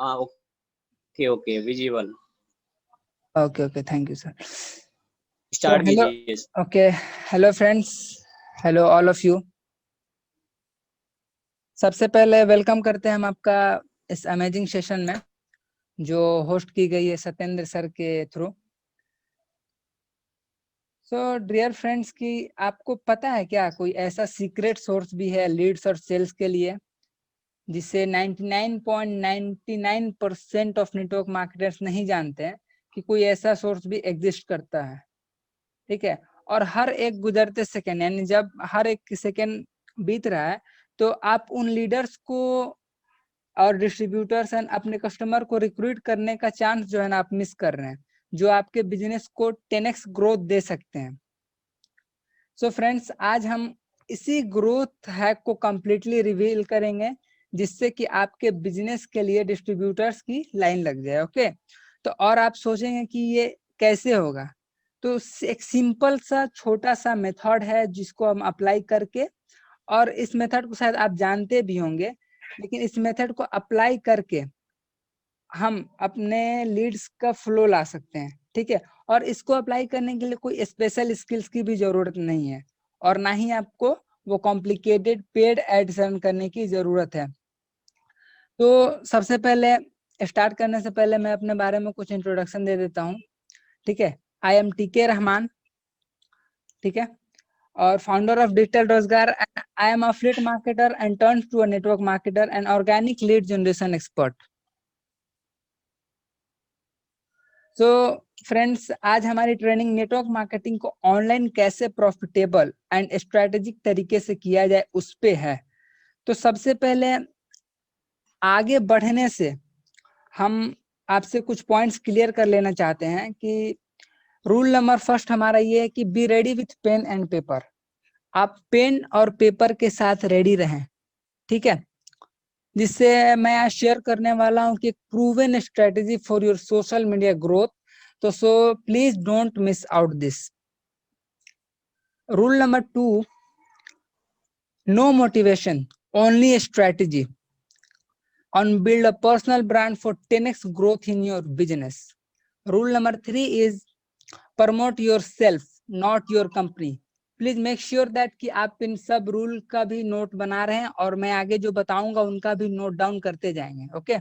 Okay okay visible. Okay thank you sir. तो start hello, कीजिए। Okay, hello friends, hello all of you. सबसे पहले welcome करते हैं हम आपका इस अमेजिंग सेशन में जो होस्ट की गई है सत्येंद्र सर के थ्रू। सो डियर फ्रेंड्स, कि आपको पता है क्या कोई ऐसा सीक्रेट सोर्स भी है लीड्स और सेल्स के लिए जिसे 99.99% ऑफ नेटवर्क मार्केटर्स नहीं जानते हैं कि कोई ऐसा सोर्स भी एग्जिस्ट करता है। ठीक है, और हर एक गुजरते सेकेंड, यानी जब हर एक सेकेंड बीत रहा है तो आप उन लीडर्स को और डिस्ट्रीब्यूटर्स एंड अपने कस्टमर को रिक्रूट करने का चांस जो है ना आप मिस कर रहे हैं, जो आपके बिजनेस को 10x ग्रोथ दे सकते हैं। सो फ्रेंड्स, आज हम इसी ग्रोथ हैक को कंप्लीटली रिवील करेंगे जिससे कि आपके बिजनेस के लिए डिस्ट्रीब्यूटर्स की लाइन लग जाए। ओके, तो और आप सोचेंगे कि ये कैसे होगा, तो एक सिंपल सा छोटा सा मेथड है जिसको हम अप्लाई करके, और इस मेथड को शायद आप जानते भी होंगे, लेकिन इस मेथड को अप्लाई करके हम अपने लीड्स का फ्लो ला सकते हैं। ठीक है, और इसको अप्लाई करने के लिए कोई स्पेशल स्किल्स की भी जरूरत नहीं है, और ना ही आपको वो कॉम्प्लिकेटेड पेड एड्स रन करने की जरूरत है। तो सबसे पहले स्टार्ट करने से पहले मैं अपने बारे में कुछ इंट्रोडक्शन दे देता हूँ। ठीक है, आई एम टीके रहमान। ठीक है, और founder of digital Rozgar. I am affiliate marketer and turn to a network marketer and organic lead generation expert. So friends, आज हमारी ट्रेनिंग नेटवर्क मार्केटिंग को ऑनलाइन कैसे प्रॉफिटेबल एंड स्ट्रेटेजिक तरीके से किया जाए उस पे है। तो सबसे पहले आगे बढ़ने से हम आपसे कुछ पॉइंट्स क्लियर कर लेना चाहते हैं कि रूल नंबर फर्स्ट हमारा ये है कि be ready with pen and paper. आप पेन और पेपर के साथ रेडी रहें। ठीक है, जिससे मैं आज शेयर करने वाला हूं कि proven strategy for your social media growth. तो so please don't miss out this. Rule number 2, no motivation, only strategy on build a personal brand for 10x growth in your business. Rule number 3 is promote yourself, not your company. Please make sure that कि आप इन सब rule का भी note बना रहे हैं, और मैं आगे जो बताऊंगा उनका भी नोट डाउन करते जाएंगे। Okay,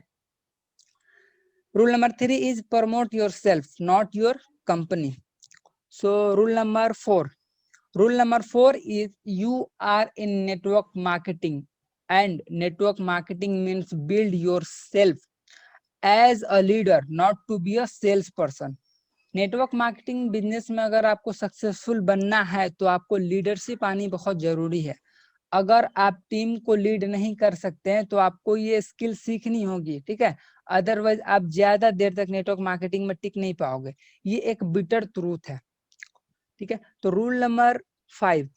rule number 3 is promote your self, not your company. So rule number 4 is you are in network marketing, and network marketing means build yourself as a leader, not to be a salesperson. Network marketing business में अगर आपको successful बनना है तो आपको leadership आनी बहुत जरूरी है। अगर आप टीम को लीड नहीं कर सकते हैं तो आपको ये स्किल सीखनी होगी। ठीक है, अदरवाइज आप ज्यादा देर तक नेटवर्क मार्केटिंग में टिक नहीं पाओगे। ये एक बिटर ट्रूथ है। ठीक है, तो rule number 5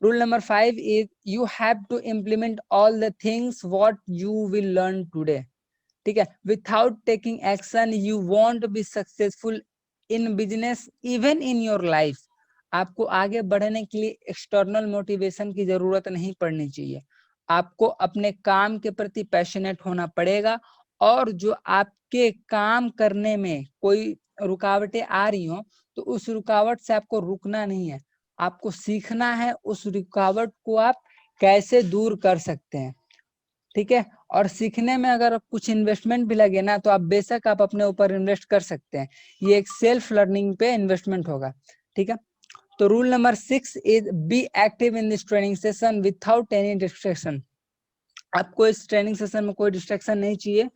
is you have to implement all the things what you will learn today. ठीक है, without taking action you won't be successful in business even in your life. आपको आगे बढ़ने के लिए एक्सटर्नल मोटिवेशन की जरूरत नहीं पड़नी चाहिए। आपको अपने काम के प्रति पैशनेट होना पड़ेगा, और जो आपके काम करने में कोई रुकावटें आ रही हो तो उस रुकावट से आपको रुकना नहीं है, आपको सीखना है उस रुकावट को आप कैसे दूर कर सकते हैं। ठीक है, और सीखने में अगर कुछ इन्वेस्टमेंट भी लगे ना तो आप बेशक आप अपने ऊपर इन्वेस्ट कर सकते हैं। ये एक सेल्फ लर्निंग पे इन्वेस्टमेंट होगा। ठीक है, तो rule number 6 is be active in this training session without any distraction. आपको इस ट्रेनिंग सेशन में कोई डिस्ट्रैक्शन नहीं चाहिए।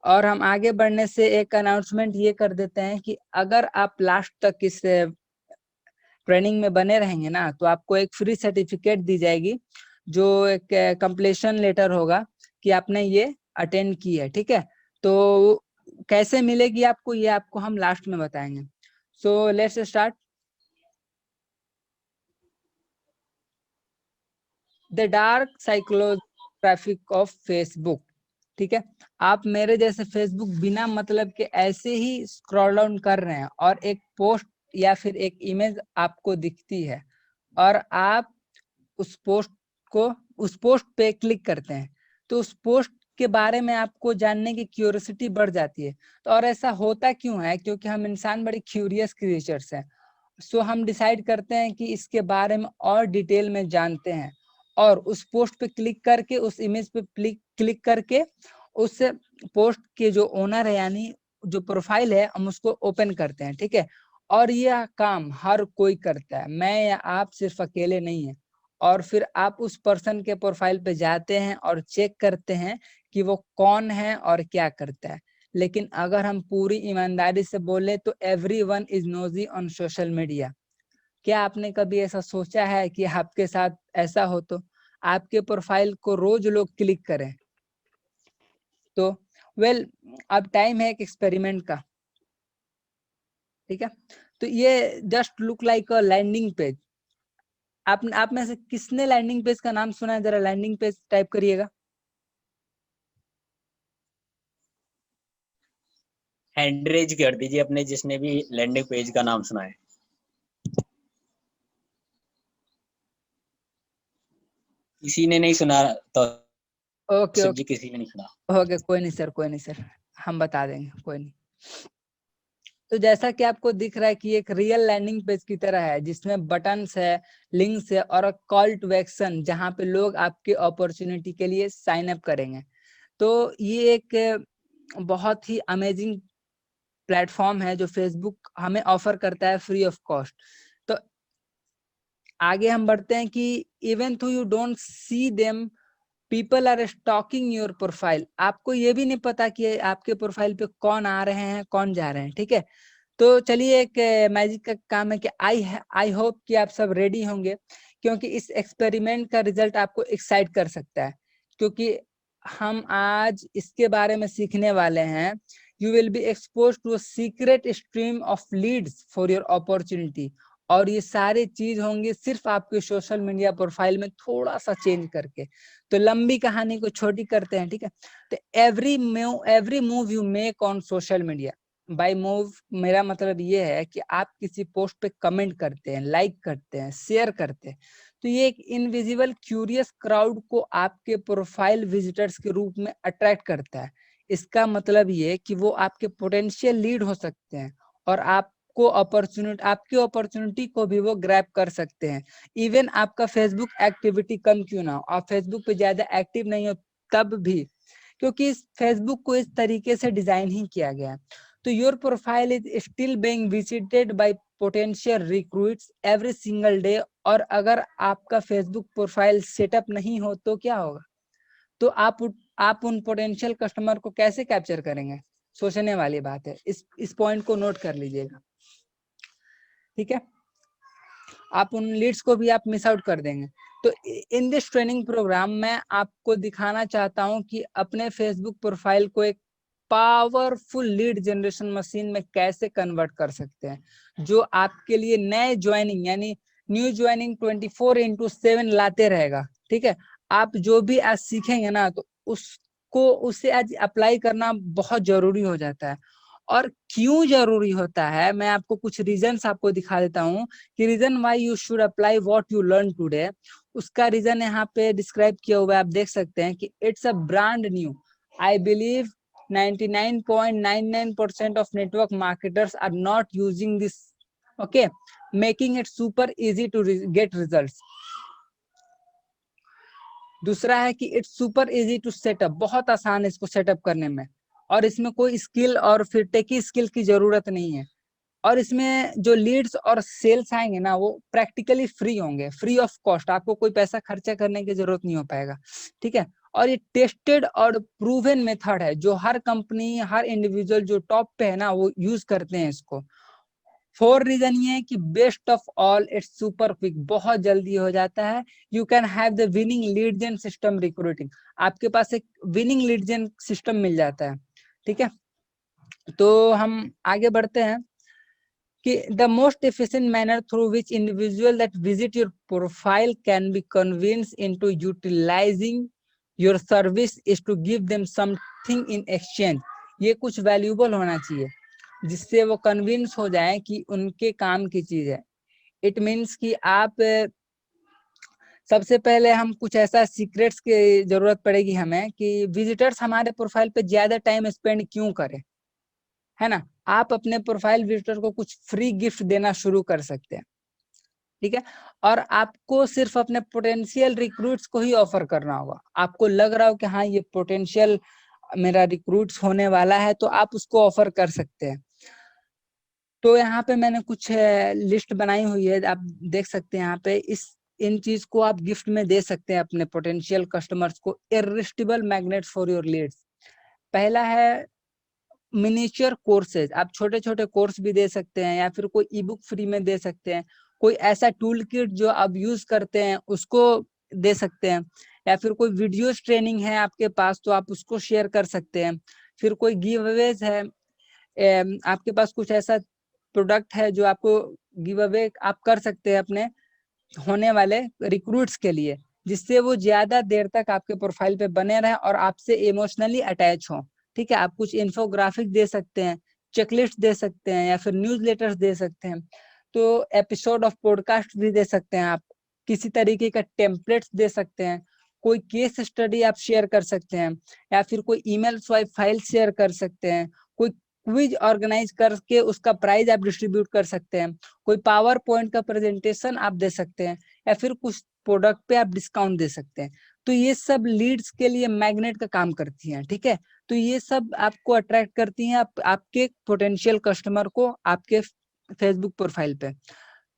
और हम आगे बढ़ने से एक अनाउंसमेंट ये कर देते हैं कि अगर आप लास्ट तक इस ट्रेनिंग में बने रहेंगे ना तो आपको एक फ्री सर्टिफिकेट दी जाएगी, जो एक कंप्लीशन लेटर होगा कि आपने ये अटेंड की है। ठीक है, तो कैसे मिलेगी आपको ये आपको हम लास्ट में बताएंगे। So let's start. The dark psychologic of Facebook. ठीक है, आप मेरे जैसे फेसबुक बिना मतलब के ऐसे ही स्क्रॉल डाउन कर रहे हैं और एक पोस्ट या फिर एक इमेज आपको दिखती है, और आप उस पोस्ट पे क्लिक करते हैं, तो उस पोस्ट के बारे में आपको जानने की क्यूरियोसिटी बढ़ जाती है। तो और ऐसा होता क्यों है? क्योंकि हम इंसान बड़े क्यूरियस क्रिएचर्स हैं। सो हम डिसाइड करते हैं कि इसके बारे में और डिटेल में जानते हैं, और उस पोस्ट पे क्लिक करके, उस इमेज पे क्लिक करके उस पोस्ट के जो ओनर है यानी जो प्रोफाइल है हम उसको ओपन करते हैं, ठीक है। और यह काम हर कोई करता है, मैं या आप सिर्फ अकेले नहीं है। और फिर आप उस पर्सन के प्रोफाइल पे जाते हैं और चेक करते हैं कि वो कौन है और क्या करता है। लेकिन अगर हम पूरी ईमानदारी से बोले तो everyone is nosy on social media. क्या आपने कभी ऐसा सोचा है कि आपके साथ ऐसा हो तो आपके प्रोफाइल को रोज लोग क्लिक करें? तो वेल, अब टाइम है एक एक्सपेरिमेंट का, ठीक है। तो ये just look like a landing page. आप में से किसने लैंडिंग पेज का नाम सुना है? जरा लैंडिंग पेज टाइप करिएगा। हैंड रेज कर दीजिए अपने जिसने भी लैंडिंग पेज का नाम सुना है। किसी ने नहीं सुना तो ओके जी किसी ने नहीं सुना। ओके, कोई नहीं सर, कोई नहीं सर, हम बता देंगे, कोई नहीं। तो जैसा कि आपको दिख रहा है कि एक रियल लैंडिंग पेज की तरह है, जिसमें बटन्स है, लिंक्स है और कॉल टू एक्शन, जहां पे लोग आपके अपॉर्चुनिटी के लिए साइन अप करेंगे। तो ये एक बहुत ही अमेजिंग प्लेटफॉर्म है जो फेसबुक हमें ऑफर करता है फ्री ऑफ कॉस्ट। तो आगे हम बढ़ते हैं कि even though you don't see them, people are stalking your profile. आपको ये भी नहीं पता कि आपके प्रोफाइल पे कौन आ रहे हैं, कौन जा रहे हैं, ठीक है। तो चलिए, एक मैजिक का काम है कि आई होप कि आप सब रेडी होंगे, क्योंकि इस एक्सपेरिमेंट का रिजल्ट आपको एक्साइट कर सकता है। क्योंकि हम आज इसके बारे में सीखने वाले हैं। You will be expose to a secret stream of leads for your opportunity. और ये सारी चीज होंगी सिर्फ आपके सोशल मीडिया प्रोफाइल में थोड़ा सा चेंज करके। तो लंबी कहानी को छोटी करते हैं, ठीक है। तो every move you make on social media, by move मेरा मतलब ये है कि आप किसी पोस्ट पे कमेंट करते हैं, लाइक करते हैं, शेयर करते हैं, तो ये एक इनविजिबल क्यूरियस क्राउड को आपके प्रोफाइल विजिटर्स के रूप में अट्रैक्ट करता है। इसका मतलब ये कि वो आपके पोटेंशियल लीड हो सकते हैं, और आपकी अपॉर्चुनिटी को भी वो ग्रैब कर सकते हैं। इवन आपका फेसबुक एक्टिविटी कम क्यों ना हो, आप फेसबुक पे ज्यादा एक्टिव नहीं हो तब भी, क्योंकि इस फेसबुक को इस तरीके से डिजाइन ही किया गया है। तो your profile is still being visited by potential recruits every single day. और अगर आपका फेसबुक प्रोफाइल सेटअप नहीं हो तो क्या होगा? तो आप उन पोटेंशियल कस्टमर को कैसे कैप्चर करेंगे? सोचने वाली बात है, इस पॉइंट को नोट कर लीजिएगा, ठीक है। आप उन लीड्स को भी आप मिस आउट कर देंगे। तो इन दिस ट्रेनिंग प्रोग्राम में आपको दिखाना चाहता हूं कि अपने फेसबुक प्रोफाइल को एक पावरफुल लीड जनरेशन मशीन में कैसे कन्वर्ट कर सकते हैं, जो आपके लिए नए ज्वाइनिंग यानी न्यू ज्वाइनिंग 24/7 लाते रहेगा, ठीक है। आप जो भी आज सीखेंगे ना, तो उसे आज अप्लाई करना बहुत जरूरी हो जाता है। और क्यों जरूरी होता है, मैं आपको कुछ रीजंस आपको दिखा देता हूँ कि reason why you should apply what you learn today. उसका रीजन यहाँ पे डिस्क्राइब किया हुआ है, आप देख सकते हैं कि it's a brand new, I believe 99.99% of network marketers are not using this, okay, making it super easy to get results. दूसरा है कि it's super easy to set up, बहुत आसान है इसको सेटअप करने में, और इसमें कोई स्किल और फिर टेकी स्किल की जरूरत नहीं है। और इसमें जो लीड्स और सेल्स आएंगे ना, वो प्रैक्टिकली फ्री होंगे, फ्री ऑफ कॉस्ट, आपको कोई पैसा खर्चा करने की जरूरत नहीं हो पाएगा, ठीक है। और ये टेस्टेड और प्रूवन मेथड है, जो हर कंपनी, हर इंडिविजुअल जो टॉप पे है ना, वो यूज करते हैं इसको। फोर रीजन ये है कि best of all it's super quick, बहुत जल्दी हो जाता है। You can have the winning lead gen system recruiting, आपके पास एक विनिंग लीड जेन सिस्टम मिल जाता है, ठीक है। तो हम आगे बढ़ते हैं कि the most efficient manner through which individual that visit your profile can be convinced into utilizing your service is to give them something in exchange। ये कुछ वैल्यूबल होना चाहिए जिससे वो कन्विंस हो जाए कि उनके काम की चीज है। इट मीन्स कि आप सबसे पहले हम कुछ ऐसा सीक्रेट्स की जरूरत पड़ेगी हमें कि विजिटर्स हमारे प्रोफाइल पे ज्यादा टाइम स्पेंड क्यों करें, है ना। आप अपने प्रोफाइल विजिटर को कुछ फ्री गिफ्ट देना शुरू कर सकते हैं, ठीक है। और आपको सिर्फ अपने पोटेंशियल रिक्रूट्स को ही ऑफर करना होगा। आपको लग रहा हो कि हाँ ये पोटेंशियल मेरा रिक्रूट्स होने वाला है, तो आप उसको ऑफर कर सकते हैं। तो यहाँ पे मैंने कुछ लिस्ट बनाई हुई है, आप देख सकते हैं यहाँ पे। इन चीज को आप गिफ्ट में दे सकते हैं अपने पोटेंशियल कस्टमर्स को। इरिस्टिबल मैग्नेट्स फॉर योर लीड्स। पहला है मिनिएचर कोर्सेज। आप छोटे छोटे कोर्स भी दे सकते हैं, या फिर कोई ई बुक फ्री में दे सकते हैं। कोई ऐसा टूल किट जो आप यूज करते हैं उसको दे सकते हैं, या फिर कोई वीडियोस ट्रेनिंग है आपके पास तो आप उसको शेयर कर सकते हैं। फिर कोई गिव अवेज है, आपके पास कुछ ऐसा प्रोडक्ट है जो आपको गिव अवे आप कर सकते हैं अपने होने वाले रिक्रूट्स के लिए, जिससे वो ज्यादा देर तक आपके प्रोफाइल पे बने रहे और आपसे इमोशनली अटैच हो, ठीक है। आप कुछ इंफोग्राफिक दे सकते हैं, चेकलिस्ट दे सकते हैं, या फिर न्यूज़लेटर्स दे सकते हैं। तो एपिसोड ऑफ पॉडकास्ट भी दे सकते हैं आप। किसी तरीके का टेम्पलेट्स दे सकते हैं। कोई केस स्टडी आप शेयर कर सकते हैं, या फिर कोई ईमेल स्वाइप फाइल शेयर कर सकते हैं। कोई क्विज ऑर्गेनाइज करके उसका प्राइज आप डिस्ट्रीब्यूट कर सकते हैं। कोई पावर पॉइंट का प्रेजेंटेशन आप दे सकते हैं, या फिर कुछ प्रोडक्ट पे आप डिस्काउंट दे सकते हैं। तो ये सब लीड्स के लिए मैग्नेट का काम करती हैं, ठीक है। तो ये सब आपको अट्रैक्ट करती हैं आपके पोटेंशियल कस्टमर को आपके फेसबुक प्रोफाइल पे।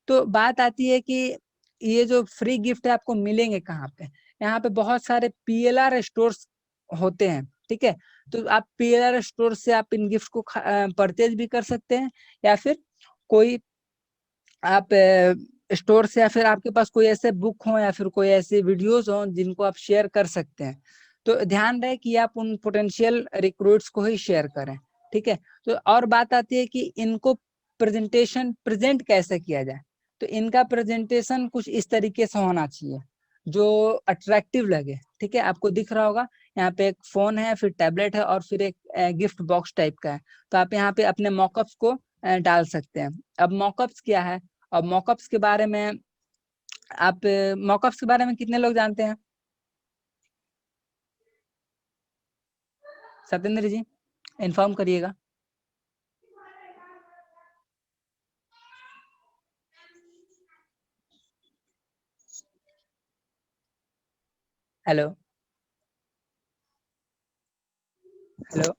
तो बात आती है कि ये जो फ्री गिफ्ट है आपको मिलेंगे कहाँ पे। यहाँ पे बहुत सारे पीएलआर स्टोर्स होते हैं, ठीक है। तो आप पीएलआर स्टोर से आप इन गिफ्ट को परचेज भी कर सकते हैं, या फिर कोई आप स्टोर से, या फिर आपके पास कोई ऐसे बुक हो या फिर कोई ऐसे वीडियोस हो जिनको आप शेयर कर सकते हैं। तो ध्यान रहे कि आप उन पोटेंशियल रिक्रूट्स को ही शेयर करें, ठीक है। तो और बात आती है कि इनको प्रेजेंट कैसे किया जाए। तो इनका प्रेजेंटेशन कुछ इस तरीके से होना चाहिए जो अट्रैक्टिव लगे, ठीक है। आपको दिख रहा होगा यहाँ पे एक फोन है, फिर टैबलेट है, और फिर एक गिफ्ट बॉक्स टाइप का है। तो आप यहाँ पे अपने मॉकअप्स को डाल सकते हैं। अब मॉकअप्स क्या है, और मॉकअप्स के बारे में आप मॉकअप्स के बारे में कितने लोग जानते हैं? सत्येंद्र जी इन्फॉर्म करिएगा। Hello hello.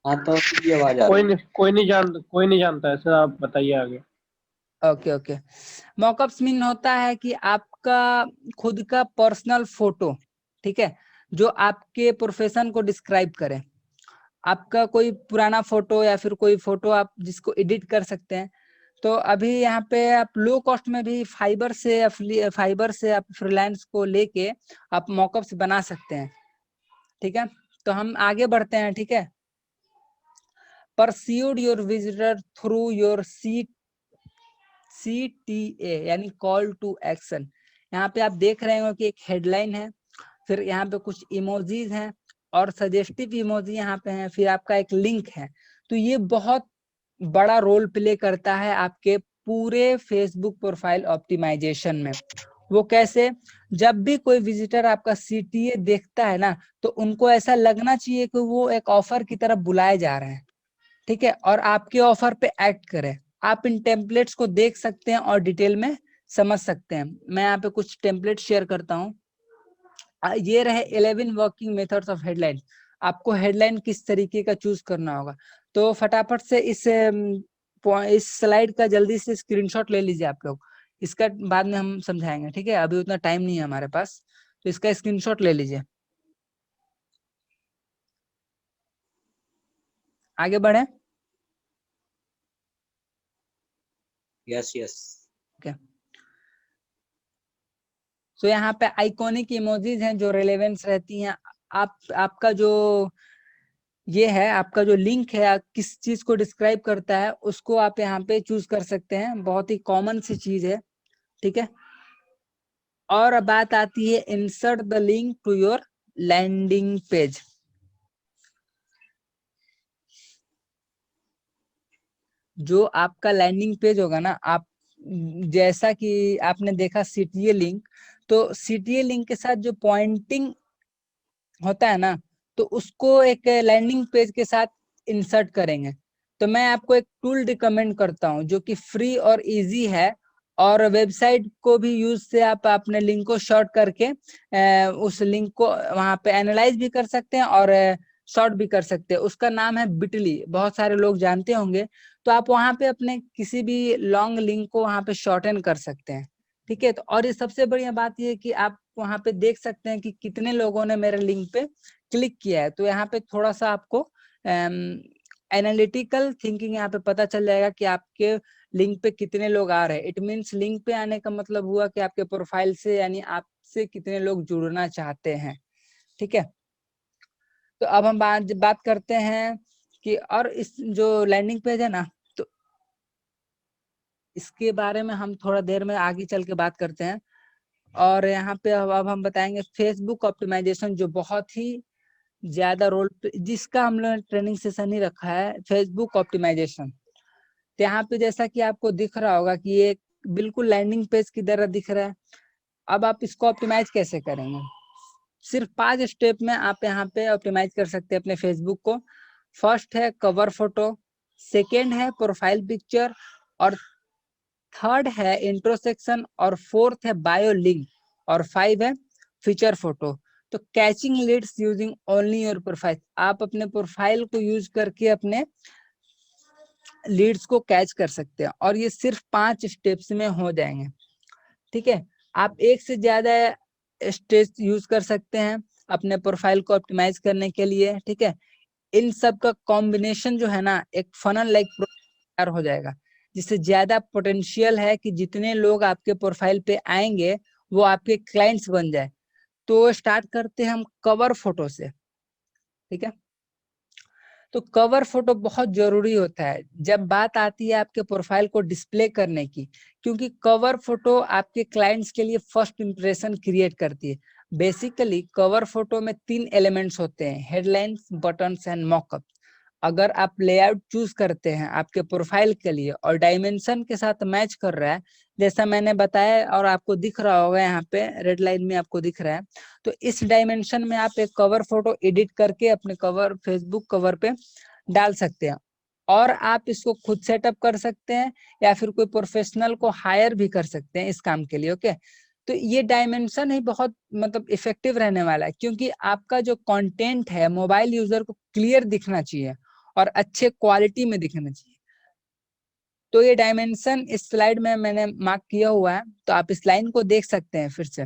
हाँ तो ये आवाज आ रही है। कोई नहीं जानता है सर, आप बताइए आगे। Okay okay. मॉकअप्स मीन होता है कि आपका खुद का पर्सनल फोटो, ठीक है, जो आपके प्रोफेशन को डिस्क्राइब करे। आपका कोई पुराना फोटो या फिर कोई फोटो आप जिसको एडिट कर सकते हैं। तो अभी यहाँ पे आप लो कॉस्ट में भी फाइबर से आप फ्रीलांस को लेके आप मॉकअप्स बना सकते हैं, ठीक है। तो हम आगे बढ़ते हैं, ठीक है। Persuade your visitor through your CTA यानी कॉल टू एक्शन। यहाँ पे आप देख रहे हो कि एक हेडलाइन है, फिर यहाँ पे कुछ इमोजीज हैं और सजेस्टिव इमोजी यहाँ पे हैं, फिर आपका एक लिंक है। तो ये बहुत बड़ा रोल प्ले करता है आपके पूरे फेसबुक प्रोफाइल ऑप्टिमाइजेशन में। वो कैसे? जब भी कोई विजिटर आपका CTA देखता है ना, तो उनको ऐसा लगना चाहिए कि वो एक ऑफर की तरफ बुलाए जा रहे हैं, ठीक है, और आपके ऑफर पे एक्ट करें। आप इन टेम्पलेट्स को देख सकते हैं और डिटेल में समझ सकते हैं। मैं यहाँ पे कुछ टेम्पलेट शेयर करता हूँ। ये रहे 11 वर्किंग मेथड्स ऑफ हेडलाइन। आपको हेडलाइन किस तरीके का चूज करना होगा। तो फटाफट से इस स्लाइड का जल्दी से स्क्रीनशॉट ले लीजिए आप लोग। इसका बाद में हम समझाएंगे, ठीक है। अभी उतना टाइम नहीं है हमारे पास, तो इसका स्क्रीनशॉट ले लीजिए। आगे बढ़े। Yes yes. ओके। तो यहाँ पे आइकॉनिक इमोजीज हैं जो रेलेवेंस रहती हैं। आपका जो ये है, आपका जो लिंक है किस चीज को डिस्क्राइब करता है उसको आप यहाँ पे चूज कर सकते हैं। बहुत ही कॉमन सी चीज है, ठीक है। और अब बात आती है insert the link to your landing page. जो आपका लैंडिंग पेज होगा ना, आप जैसा कि आपने देखा CTA लिंक, तो CTA लिंक के साथ जो पॉइंटिंग होता है ना, तो उसको एक लैंडिंग पेज के साथ इंसर्ट करेंगे। तो मैं आपको एक टूल रिकमेंड करता हूँ जो कि फ्री और इजी है, और वेबसाइट को भी यूज से आप अपने लिंक को शॉर्ट करके उस लिंक को वहां पे एनालाइज भी कर सकते हैं और शॉर्ट भी कर सकते हैं। उसका नाम है बिटली, बहुत सारे लोग जानते होंगे। तो आप वहां पे अपने किसी भी लॉन्ग लिंक को वहां पे शॉर्टन कर सकते हैं, ठीक है। तो और ये सबसे बढ़िया बात ये है कि आप वहां पे देख सकते हैं कि कितने लोगों ने मेरे लिंक पे क्लिक किया है। तो यहाँ पे थोड़ा सा आपको एनालिटिकल थिंकिंग यहाँ पे पता चल जाएगा कि आपके लिंक पे कितने लोग आ रहे हैं। इट मीन्स लिंक पे आने का मतलब हुआ कि आपके प्रोफाइल से यानी आपसे कितने लोग जुड़ना चाहते हैं, ठीक है। तो अब हम बात करते हैं कि और इस जो लैंडिंग पेज है ना, तो इसके बारे में हम थोड़ा देर में आगे चल के बात करते हैं। और यहाँ पे अब हम बताएंगे फेसबुक ऑप्टिमाइजेशन, जो बहुत ही ज्यादा रोल जिसका हम लोग ने ट्रेनिंग सेशन ही रखा है, फेसबुक ऑप्टिमाइजेशन। तो यहाँ पे जैसा कि आपको दिख रहा होगा कि ये बिल्कुल लैंडिंग पेज की तरह दिख रहा है। अब आप इसको ऑप्टिमाइज कैसे करेंगे? सिर्फ 5 स्टेप में आप यहाँ पे ऑप्टिमाइज कर सकते हैं अपने फेसबुक को। फर्स्ट है कवर फोटो, सेकेंड है प्रोफाइल पिक्चर, और थर्ड है इंट्रो सेक्शन, और फोर्थ है बायो लिंक, और 5 है फीचर फोटो। तो catching leads using only your profile, आप अपने प्रोफाइल को यूज करके अपने लीड्स को कैच कर सकते हैं, और ये सिर्फ 5 स्टेप्स में हो जाएंगे, ठीक है। आप एक से ज्यादा स्टेप्स यूज कर सकते हैं अपने प्रोफाइल को ऑप्टिमाइज करने के लिए, ठीक है। इन सब का कॉम्बिनेशन जो है ना, एक फनल लाइक तैयार हो जाएगा, जिससे ज्यादा पोटेंशियल है कि जितने लोग आपके प्रोफाइल पे आएंगे वो आपके क्लाइंट्स बन जाए। तो स्टार्ट करते हैं हम कवर फोटो से, ठीक है। तो कवर फोटो बहुत जरूरी होता है जब बात आती है आपके प्रोफाइल को डिस्प्ले करने की, क्योंकि कवर फोटो आपके क्लाइंट्स के लिए फर्स्ट इंप्रेशन क्रिएट करती है। बेसिकली कवर फोटो में 3 एलिमेंट्स होते हैं, हेडलाइंस, बटन्स एंड मॉकअप। अगर आप लेआउट चूज करते हैं आपके प्रोफाइल के लिए और डायमेंशन के साथ मैच कर रहा है, जैसा मैंने बताया और आपको दिख रहा होगा यहाँ पे रेड लाइन में आपको दिख रहा है, तो इस डायमेंशन में आप एक कवर फोटो एडिट करके अपने कवर फेसबुक कवर पे डाल सकते हैं। और आप इसको खुद सेटअप कर सकते हैं या फिर कोई प्रोफेशनल को हायर भी कर सकते हैं इस काम के लिए, ओके। तो ये डायमेंशन ही बहुत मतलब इफेक्टिव रहने वाला है, क्योंकि आपका जो कंटेंट है मोबाइल यूजर को क्लियर दिखना चाहिए और अच्छे क्वालिटी में दिखना चाहिए। तो ये डायमेंशन इस स्लाइड में मैंने मार्क किया हुआ है, तो आप इस लाइन को देख सकते हैं फिर से।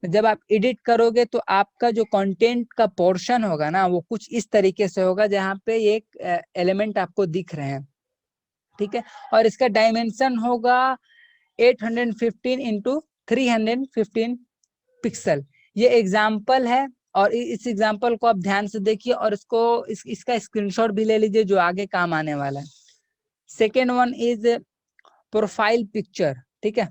जब आप एडिट करोगे तो आपका जो कंटेंट का पोर्शन होगा ना, वो कुछ इस तरीके से होगा जहाँ पे एक एलिमेंट आपको दिख रहे हैं, ठीक है। और इसका डायमेंशन होगा 815 इंटू 315 पिक्सल। ये एग्जाम्पल है, और इस एग्जाम्पल को आप ध्यान से देखिए और इसका स्क्रीनशॉट भी ले लीजिए जो आगे काम आने वाला है। Second one is profile picture, ठीक है।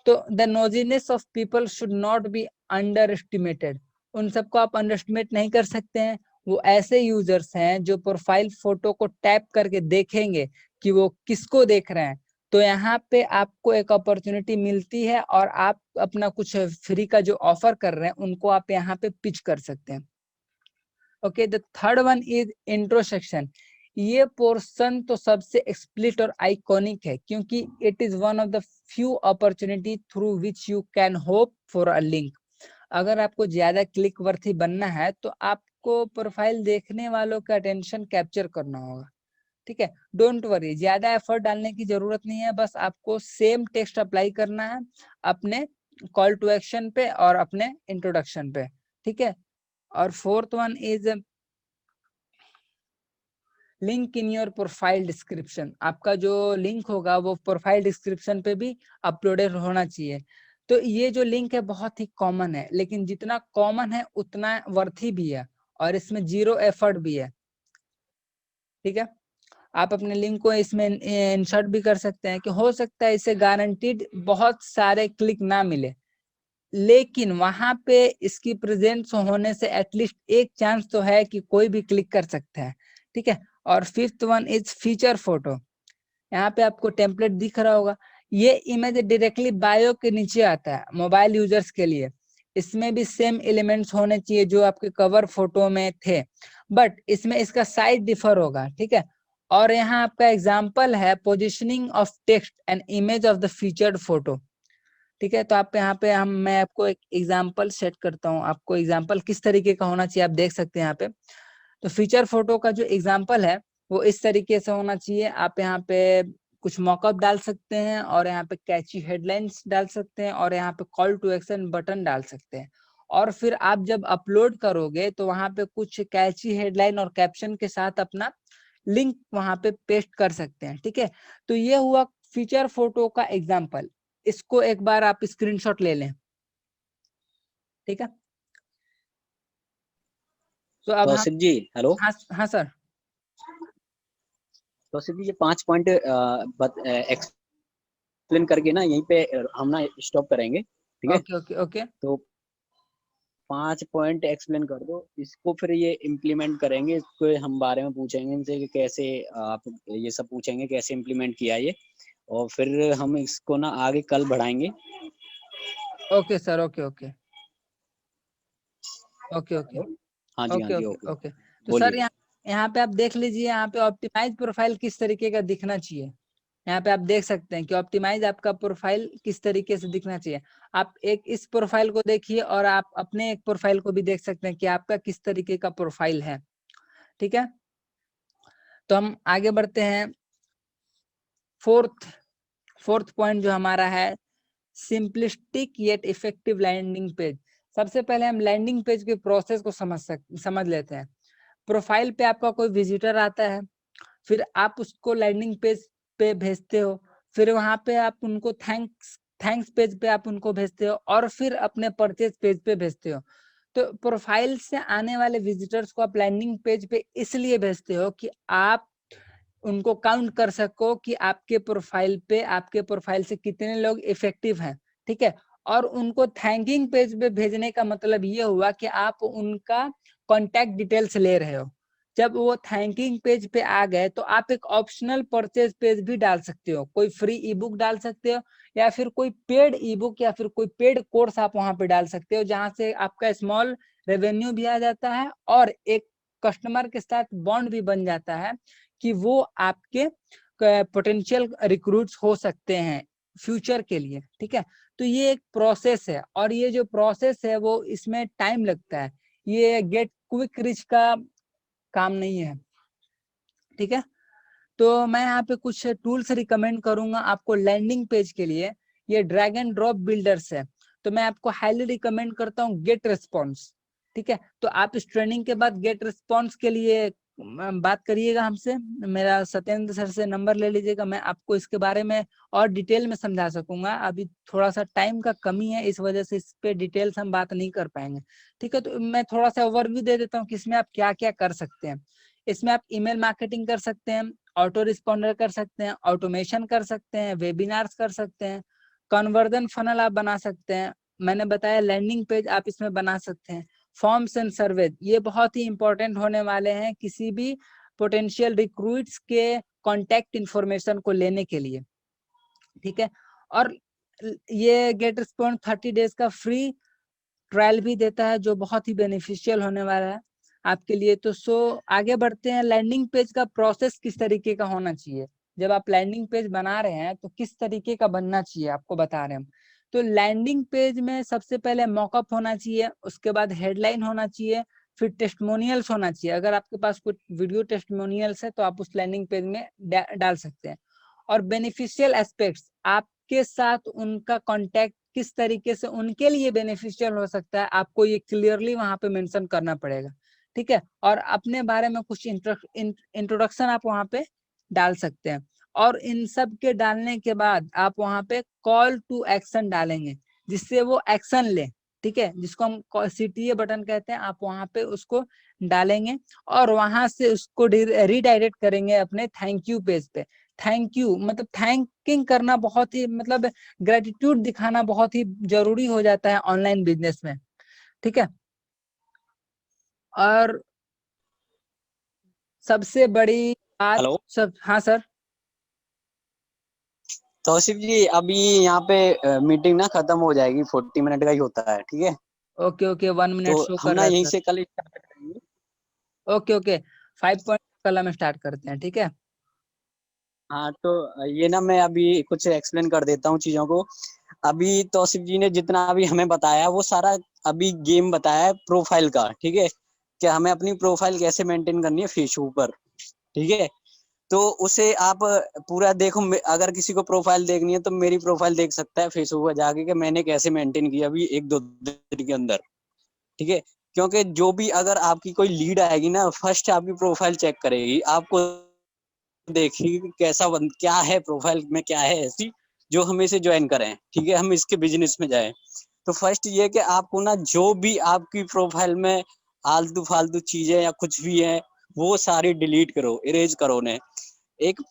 तो the nosiness of people should not be underestimated, उन सबको आप अंडर एस्टिमेट नहीं कर सकते हैं। वो ऐसे यूजर्स हैं जो प्रोफाइल फोटो को टैप करके देखेंगे कि वो किसको देख रहे हैं। तो यहाँ पे आपको एक अपॉर्चुनिटी मिलती है और आप अपना कुछ फ्री का जो ऑफर कर रहे हैं उनको आप यहाँ पे पिच कर सकते हैं, okay. The third one is intro section. ये पोर्शन तो सबसे एक्सप्लिट और आइकॉनिक है, क्योंकि it is one of the few opportunity through which you can hope for a link. अगर आपको ज्यादा क्लिक वर्थी बनना है तो आपको प्रोफाइल देखने वालों का अटेंशन कैप्चर करना होगा, ठीक है। डोंट वरी, ज्यादा एफर्ट डालने की जरूरत नहीं है, बस आपको सेम टेक्स्ट अप्लाई करना है अपने कॉल टू एक्शन पे और अपने इंट्रोडक्शन पे, ठीक है। और fourth one is link in your profile description. आपका जो लिंक होगा वो प्रोफाइल डिस्क्रिप्शन पे भी अपलोडेड होना चाहिए। तो ये जो लिंक है बहुत ही कॉमन है, लेकिन जितना कॉमन है उतना वर्थी भी है और इसमें 0 एफर्ट भी है, ठीक है। आप अपने लिंक को इसमें इंसर्ट भी कर सकते हैं कि हो सकता है इसे गारंटीड बहुत सारे क्लिक ना मिले, लेकिन वहां पे इसकी प्रेजेंस होने से एटलीस्ट एक चांस तो है कि कोई भी क्लिक कर सकता है, ठीक है। और fifth one is feature photo. यहाँ पे आपको टेम्पलेट दिख रहा होगा, ये इमेज डायरेक्टली बायो के नीचे आता है मोबाइल यूजर्स के लिए। इसमें भी सेम एलिमेंट्स होने चाहिए जो आपके कवर फोटो में थे, बट इसमें इसका साइज डिफर होगा, ठीक है। और यहाँ आपका एग्जांपल है positioning of text and image of the featured photo, ठीक है। तो आप यहाँ पे मैं आपको एक एग्जांपल सेट करता हूँ, आपको एग्जांपल किस तरीके का होना चाहिए आप देख सकते हैं यहाँ पे। तो फीचर फोटो का जो एग्जांपल है वो इस तरीके से होना चाहिए। आप यहाँ पे कुछ मॉकअप डाल सकते हैं और यहाँ पे कैची हेडलाइंस डाल सकते हैं और यहाँ पे कॉल टू एक्शन बटन डाल सकते हैं। और फिर आप जब अपलोड करोगे तो वहां पे कुछ कैची हेडलाइन और कैप्शन के साथ अपना लिंक वहां पे पेस्ट कर सकते हैं, ठीक है। तो ये हुआ फीचर फोटो का एग्जांपल। इसको एक बार आप स्क्रीनशॉट ले लें, ठीक है। तो अब हम तौसिफ जी हेलो। हाँ हाँ सर। तौसिफ जी ये 5 पॉइंट एक्सप्लेन करके ना यहीं पे हम ना स्टॉप करेंगे, ठीक है। ओके ओके ओके तो 5 पॉइंट एक्सप्लेन कर दो, इसको फिर ये इम्प्लीमेंट करेंगे, इसको हम बारे में पूछेंगे इनसे कि कैसे आप ये सब पूछेंगे कैसे इम्प्लीमेंट किया ये, और फिर हम इसको ना आगे कल बढ़ाएंगे। Okay sir. Okay okay okay okay हाँ जी, हाँ ओके जी, ओके ओके। ओके। तो सर बोलिए। यहाँ पे आप देख लीजिए, यहाँ पे ऑप्टिमाइज प्रोफाइल किस तरीके का दिखना चाहिए। यहाँ पे आप देख सकते हैं कि ऑप्टिमाइज आपका प्रोफाइल किस तरीके से दिखना चाहिए। आप एक इस प्रोफाइल को देखिए और आप अपने एक प्रोफाइल को भी देख सकते हैं कि आपका किस तरीके का प्रोफाइल है, ठीक है। तो हम आगे बढ़ते हैं। फोर्थ पॉइंट जो हमारा है, simplistic yet effective landing page. सबसे पहले हम लैंडिंग पेज के प्रोसेस को समझ लेते हैं। प्रोफाइल पे आपका कोई विजिटर आता है, फिर आप उसको लैंडिंग पेज पे भेजते हो, फिर वहां पे आप उनको थैंक्स पेज पे आप उनको भेजते हो और फिर अपने परचेज पेज पे भेजते हो। तो प्रोफाइल से आने वाले विजिटर्स को आप लैंडिंग पेज पे इसलिए भेजते हो कि आप उनको काउंट कर सको कि आपके प्रोफाइल से कितने लोग इफेक्टिव हैं, ठीक है। और उनको थैंकिंग पेज पे भेजने का मतलब ये हुआ कि आप उनका कॉन्टैक्ट डिटेल्स ले रहे हो। जब वो थैंकिंग पेज पे आ गए तो आप एक ऑप्शनल परचेज पेज भी डाल सकते हो, कोई फ्री ई बुक डाल सकते हो या फिर कोई पेड ई बुक या फिर कोई पेड कोर्स आप वहां पे डाल सकते हो, जहां से आपका स्मॉल रेवेन्यू भी आ जाता है और एक कस्टमर के साथ बॉन्ड भी बन जाता है कि वो आपके पोटेंशियल रिक्रूट्स हो सकते हैं फ्यूचर के लिए, ठीक है। तो ये एक प्रोसेस है और ये जो प्रोसेस है वो इसमें टाइम लगता है, ये गेट क्विक रिच का काम नहीं है, ठीक है। तो मैं यहाँ पे कुछ टूल्स रिकमेंड करूंगा आपको लैंडिंग पेज के लिए। ये ड्रैग एंड ड्रॉप बिल्डर्स है, तो मैं आपको हाईली रिकमेंड करता हूँ गेट रिस्पॉन्स, ठीक है। तो आप इस ट्रेनिंग के बाद गेट रिस्पॉन्स के लिए बात करिएगा हमसे, मेरा सत्येंद्र सर से नंबर ले लीजिएगा, मैं आपको इसके बारे में और डिटेल में समझा सकूंगा। अभी थोड़ा सा टाइम का कमी है, इस वजह से इस पे डिटेल्स हम बात नहीं कर पाएंगे, ठीक है। तो मैं थोड़ा सा ओवरव्यू दे देता हूँ कि इसमें आप क्या क्या कर सकते हैं। इसमें आप ईमेल मार्केटिंग कर सकते हैं, ऑटो रिस्पॉन्डर कर सकते हैं, ऑटोमेशन कर सकते हैं, वेबिनार्स कर सकते हैं, कन्वर्जन फनल आप बना सकते हैं, मैंने बताया लैंडिंग पेज आप इसमें बना सकते हैं, फॉर्म्स एंड सर्वे ये बहुत ही इंपॉर्टेंट होने वाले हैं किसी भी पोटेंशियल रिक्रूट्स के कॉन्टैक्ट इंफॉर्मेशन को लेने के लिए, ठीक है। और ये गेट रिस्पॉन्स 30 डेज का फ्री ट्रायल भी देता है जो बहुत ही बेनिफिशियल होने वाला है आपके लिए। तो आगे बढ़ते हैं, लैंडिंग पेज का प्रोसेस किस तरीके का होना चाहिए। जब आप लैंडिंग पेज बना रहे हैं तो किस तरीके का बनना चाहिए आपको बता रहे हैं हम। तो लैंडिंग पेज में सबसे पहले मॉकअप होना चाहिए, उसके बाद हेडलाइन होना चाहिए, फिर टेस्टिमोनियल्स होना चाहिए। अगर आपके पास कुछ वीडियो टेस्टिमोनियल्स है तो आप उस लैंडिंग पेज में डाल सकते हैं। और बेनिफिशियल एस्पेक्ट्स, आपके साथ उनका कॉन्टेक्ट किस तरीके से उनके लिए बेनिफिशियल हो सकता है, आपको ये क्लियरली वहां पे मेंशन करना पड़ेगा, ठीक है। और अपने बारे में कुछ इंट्रोडक्शन आप वहां पे डाल सकते हैं। और इन सब के डालने के बाद आप वहां पे कॉल टू एक्शन डालेंगे जिससे वो एक्शन ले, ठीक है, जिसको हम CTA बटन कहते हैं, आप वहां पे उसको डालेंगे और वहां से उसको रीडायरेक्ट करेंगे अपने थैंक यू पेज पे। थैंक यू मतलब थैंकिंग करना बहुत ही मतलब ग्रेटिट्यूड दिखाना बहुत ही जरूरी हो जाता है ऑनलाइन बिजनेस में, ठीक है। और सबसे बड़ी बात हेलो। सब हाँ सर। तौसीफ जी अभी यहाँ पे मीटिंग ना खत्म हो जाएगी, 40 मिनट का ही होता है, ठीक है। ओके ओके 1 तो मिनट शो हम कर ना रहा है यहीं सर। से कल स्टार्ट करेंगे। ओके ओके 5 पॉइंट कल हम स्टार्ट करते हैं, ठीक है। हाँ तो ये ना मैं अभी कुछ एक्सप्लेन कर देता हूँ चीजों को। अभी तौसीफ जी ने जितना अभी हमें बताया वो सारा अभी गेम बताया है प्रोफाइल का, ठीक है। कि हमें अपनी प्रोफाइल कैसे मेंटेन करनी है फेसबुक पर, ठीक है। तो उसे आप पूरा देखो, अगर किसी को प्रोफाइल देखनी है तो मेरी प्रोफाइल देख सकता है फेसबुक पर जाके कि मैंने कैसे मेंटेन किया अभी 1-2 दिन के अंदर, ठीक है। क्योंकि जो भी अगर आपकी कोई लीड आएगी ना, फर्स्ट आपकी प्रोफाइल चेक करेगी, आपको देखिए कि कैसा क्या है प्रोफाइल में, क्या है ऐसी जो हम इसे ज्वाइन करें, ठीक है, हम इसके बिजनेस में जाएं। तो फर्स्ट ये कि आपको ना जो भी आपकी प्रोफाइल में आलतू फालतू चीजें या कुछ भी है वो सारी डिलीट करो, इरेज करो उन्हें। एक